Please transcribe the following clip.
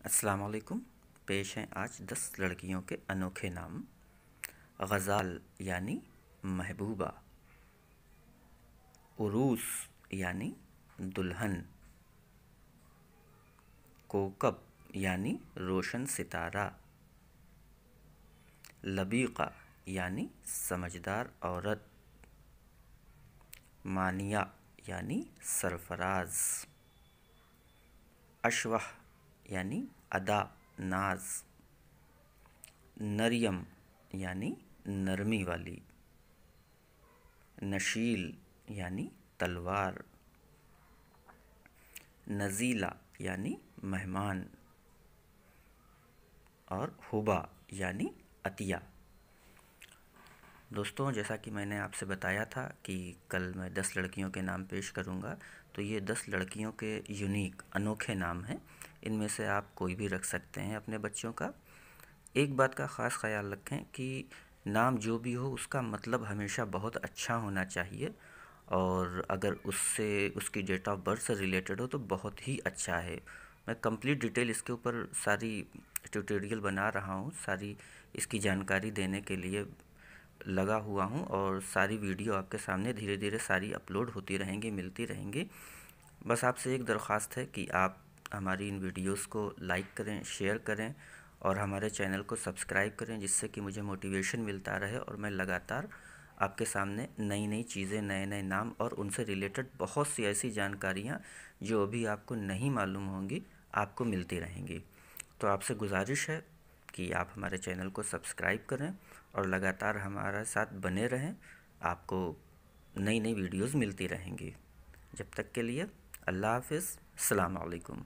अस्सलाम वालेकुम। पेश हैं आज 10 लड़कियों के अनोखे नाम। गज़ाल यानी महबूबा, उरूस यानी दुल्हन, कोकब यानी रोशन सितारा, लबीक़ा यानी समझदार औरत, मानिया यानी सरफराज, अशवाह यानी अदा नाज, नरियम यानी नरमी वाली, नशील यानी तलवार, नज़ीला यानी मेहमान और हुबा यानी अतिया। दोस्तों, जैसा कि मैंने आपसे बताया था कि कल मैं 10 लड़कियों के नाम पेश करूंगा, तो ये 10 लड़कियों के यूनिक अनोखे नाम हैं। इनमें से आप कोई भी रख सकते हैं अपने बच्चों का। एक बात का ख़ास ख्याल रखें कि नाम जो भी हो उसका मतलब हमेशा बहुत अच्छा होना चाहिए, और अगर उससे उसकी डेट ऑफ बर्थ से रिलेटेड हो तो बहुत ही अच्छा है। मैं कंप्लीट डिटेल इसके ऊपर सारी ट्यूटोरियल बना रहा हूँ, सारी इसकी जानकारी देने के लिए लगा हुआ हूँ, और सारी वीडियो आपके सामने धीरे धीरे सारी अपलोड होती रहेंगी, मिलती रहेंगी। बस आपसे एक दरख्वास्त है कि आप हमारी इन वीडियोस को लाइक करें, शेयर करें और हमारे चैनल को सब्सक्राइब करें, जिससे कि मुझे मोटिवेशन मिलता रहे और मैं लगातार आपके सामने नई नई चीज़ें, नए नए नाम और उनसे रिलेटेड बहुत सी ऐसी जानकारियाँ जो अभी आपको नहीं मालूम होंगी, आपको मिलती रहेंगी। तो आपसे गुजारिश है कि आप हमारे चैनल को सब्सक्राइब करें और लगातार हमारे साथ बने रहें। आपको नई नई वीडियोज़ मिलती रहेंगी। जब तक के लिए अल्लाह हाफ़िज़, अस्सलाम वालेकुम।